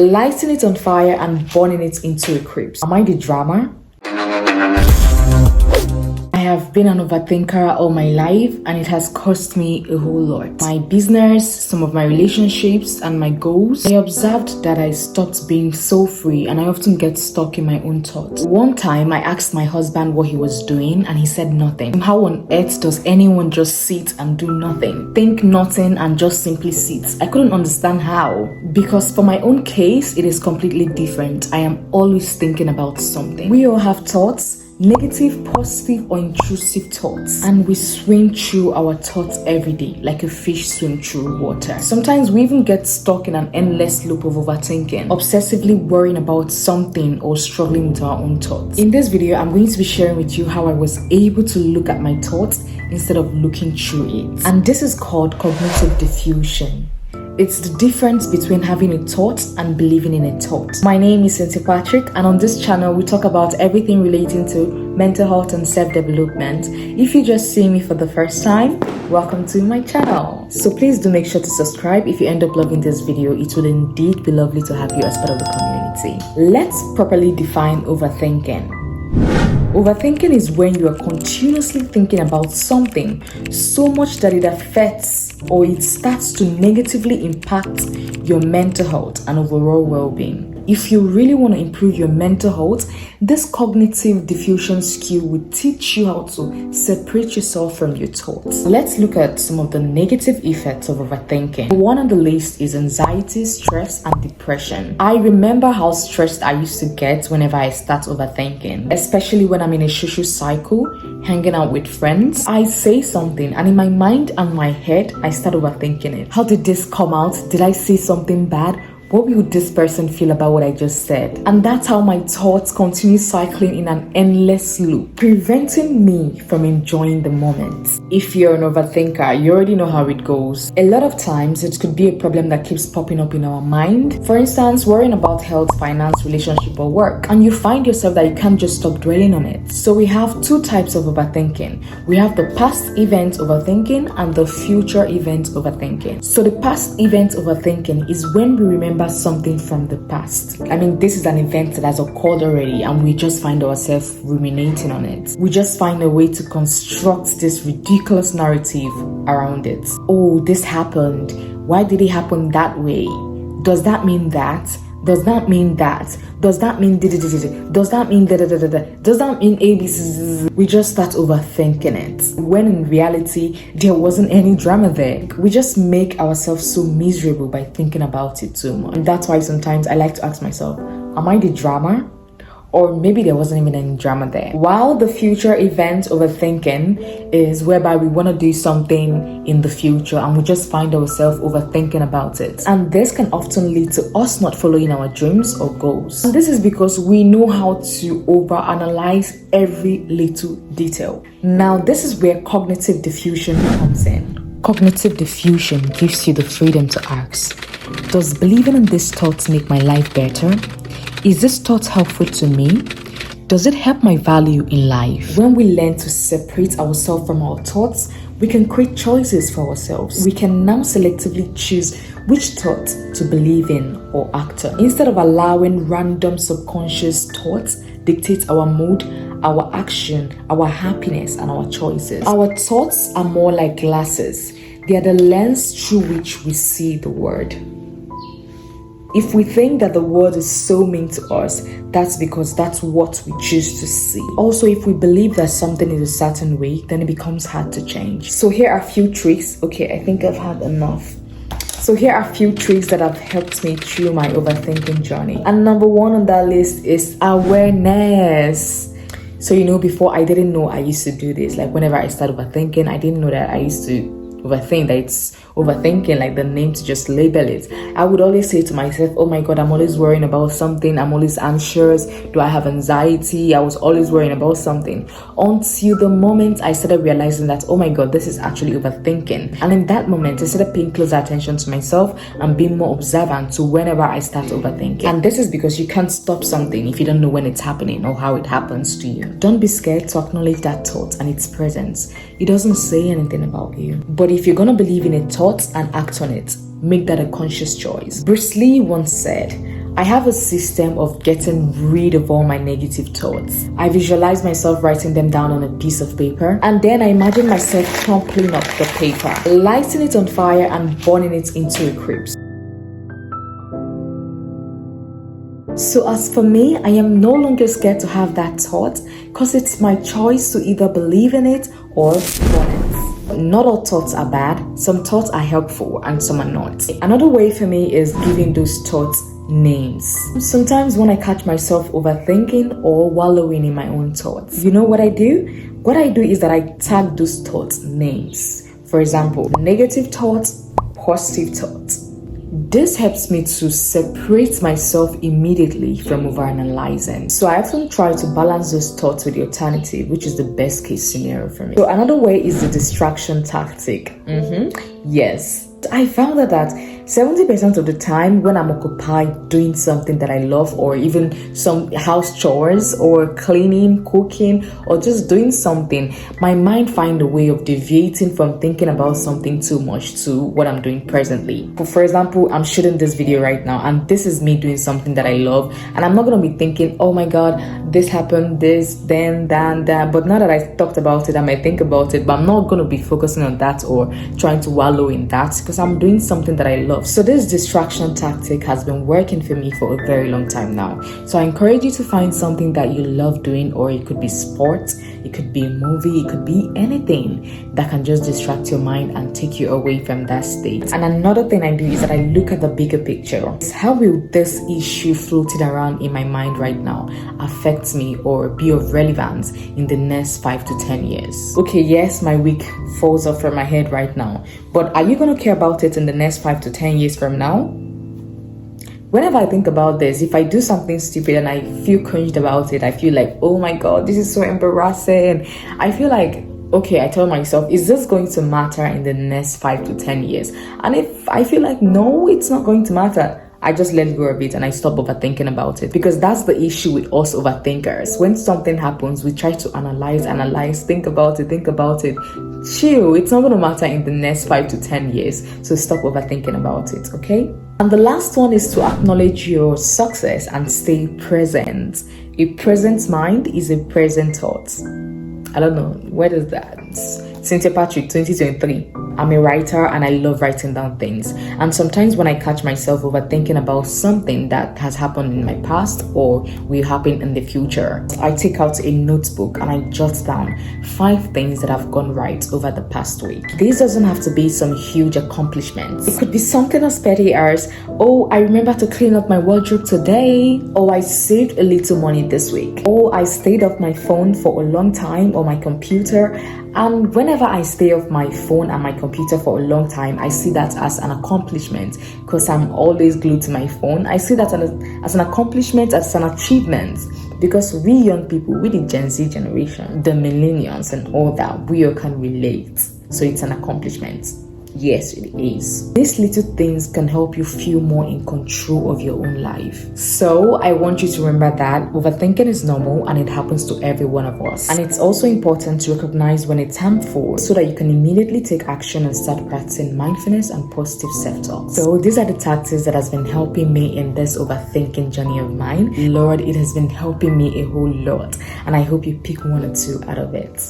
lighting it on fire and burning it into a crisp. Am I the drama? I have been an overthinker all my life, and it has cost me a whole lot. My business, some of my relationships, and my goals. I observed that I stopped being so free, and I often get stuck in my own thoughts. One time, I asked my husband what he was doing, and he said nothing. How on earth does anyone just sit and do nothing? Think nothing and just simply sit? I couldn't understand how. Because for my own case, it is completely different. I am always thinking about something. We all have thoughts. Negative, positive, or intrusive thoughts, and we swim through our thoughts every day like a fish swim through water. Sometimes we even get stuck in an endless loop of overthinking, obsessively worrying about something or struggling with our own thoughts. In this video, I'm going to be sharing with you how I was able to look at my thoughts instead of looking through it. And this is called cognitive diffusion. It's the difference between having a thought and believing in a thought. My name is Cynthia, and on this channel we talk about everything relating to mental health and self-development. If you just see me for the first time, welcome to my channel. So please do make sure to subscribe. If you end up loving this video, it will indeed be lovely to have you as part of the community. Let's properly define overthinking. Overthinking is when you are continuously thinking about something so much that it affects or it starts to negatively impact your mental health and overall well-being. If you really want to improve your mental health, this cognitive diffusion skill will teach you how to separate yourself from your thoughts. Let's look at some of the negative effects of overthinking. One on the list is anxiety, stress, and depression. I remember how stressed I used to get whenever I start overthinking, especially when I'm in a social cycle, hanging out with friends. I say something and in my mind and my head, I start overthinking it. How did this come out? Did I say something bad? What would this person feel about what I just said? And that's how my thoughts continue cycling in an endless loop, preventing me from enjoying the moment. If you're an overthinker, you already know how it goes. A lot of times, it could be a problem that keeps popping up in our mind. For instance, worrying about health, finance, relationship, or work. And you find yourself that you can't just stop dwelling on it. So we have two types of overthinking. We have the past event overthinking and the future event overthinking. So the past event overthinking is when we remember something from the past. I mean, this is an event that has occurred already and we just find ourselves ruminating on it. We just find a way to construct this ridiculous narrative around it. Oh, this happened. Why did it happen that way? Does that mean that? Does that mean that? Does that mean does that mean does that mean ABC? We just start overthinking it, when in reality there wasn't any drama there. We just make ourselves so miserable by thinking about it too much. And that's why sometimes I like to ask myself, am I the drama? Or maybe there wasn't even any drama there. While the future event overthinking is whereby we want to do something in the future and we just find ourselves overthinking about it. And this can often lead to us not following our dreams or goals. And this is because we know how to overanalyze every little detail. Now, this is where cognitive diffusion comes in. Cognitive diffusion gives you the freedom to ask, does believing in these thoughts make my life better? Is this thought helpful to me? Does it help my value in life? When we learn to separate ourselves from our thoughts, we can create choices for ourselves. We can now selectively choose which thought to believe in or act on, instead of allowing random subconscious thoughts dictate our mood, our action, our happiness, and our choices. Our thoughts are more like glasses. They are the lens through which we see the world. If we think that the world is so mean to us, that's because that's what we choose to see. Also, if we believe that something is a certain way, then it becomes hard to change. So here are a few tricks. Okay, I think I've had enough. So here are a few tricks that have helped me through my overthinking journey. And number one on that list is awareness. So, before I didn't know I used to do this. Like whenever I started overthinking, I didn't know that I used to overthink, that it's overthinking, like the name to just label it. I would always say to myself, oh my god, I'm always worrying about something, I'm always anxious, do I have anxiety? I was always worrying about something, until the moment I started realizing that, oh my god, this is actually overthinking. And in that moment I started paying closer attention to myself and being more observant to whenever I start overthinking. And this is because you can't stop something if you don't know when it's happening or how it happens to you. Don't be scared to acknowledge that thought and its presence. It doesn't say anything about you. But if you're gonna believe in a thought and act on it, make that a conscious choice. Bruce Lee once said, I have a system of getting rid of all my negative thoughts. I visualize myself writing them down on a piece of paper, and then I imagine myself crumpling up the paper, lighting it on fire and burning it into a crisp. So as for me, I am no longer scared to have that thought because it's my choice to either believe in it or burn it. Not all thoughts are bad. Some thoughts are helpful and some are not. Another way for me is giving those thoughts names. Sometimes when I catch myself overthinking or wallowing in my own thoughts, you know what I do? What I do is that I tag those thoughts names. For example, negative thoughts, positive thoughts. This helps me to separate myself immediately from overanalyzing. So I often try to balance those thoughts with the alternative, which is the best case scenario for me. So another way is the distraction tactic. Yes. I found that 70% of the time when I'm occupied doing something that I love, or even some house chores or cleaning, cooking, or just doing something, my mind finds a way of deviating from thinking about something too much to what I'm doing presently. For example, I'm shooting this video right now and this is me doing something that I love, and I'm not going to be thinking, oh my god, this happened, this, then, that. But now that I talked about it, I might think about it, but I'm not going to be focusing on that or trying to wallow in that because I'm doing something that I love. So this distraction tactic has been working for me for a very long time now. So I encourage you to find something that you love doing, or it could be sports, it could be a movie, it could be anything that can just distract your mind and take you away from that state. And another thing I do is that I look at the bigger picture. How will this issue floating around in my mind right now affect me or be of relevance in the next 5 to 10 years? Okay, yes, my week falls off from my head right now, but are you going to care about it in the next 5 to 10 years from now? Whenever I think about this, if I do something stupid and I feel cringed about it, I feel like, oh my god, this is so embarrassing. I feel like, okay, I tell myself, is this going to matter in the next 5 to 10 years? And if I feel like, no, it's not going to matter, I just let go of it and I stop overthinking about it. Because that's the issue with us overthinkers. When something happens, we try to analyze, think about it. Chill, it's not going to matter in the next 5 to 10 years. So stop overthinking about it, okay? And the last one is to acknowledge your success and stay present. A present mind is a present thought. I don't know, where is that? Cynthia Patrick, 2023. I'm a writer and I love writing down things. And sometimes when I catch myself overthinking about something that has happened in my past or will happen in the future, I take out a notebook and I jot down 5 things that have gone right over the past week. This doesn't have to be some huge accomplishments. It could be something as petty as, oh, I remember to clean up my wardrobe today. Oh, I saved a little money this week. Oh, I stayed off my phone for a long time or my computer. And whenever I stay off my phone and my computer for a long time, I see that as an accomplishment because I'm always glued to my phone. I see that as an accomplishment, as an achievement, because we young people, we the Gen Z generation, the millennials and all that, we all can relate. So it's an accomplishment. Yes, it is. These little things can help you feel more in control of your own life. So I want you to remember that overthinking is normal and it happens to every one of us. And it's also important to recognize when it's harmful so that you can immediately take action and start practicing mindfulness and positive self-talk. So these are the tactics that has been helping me in this overthinking journey of mine. Lord, it has been helping me a whole lot. And I hope you pick 1 or 2 out of it.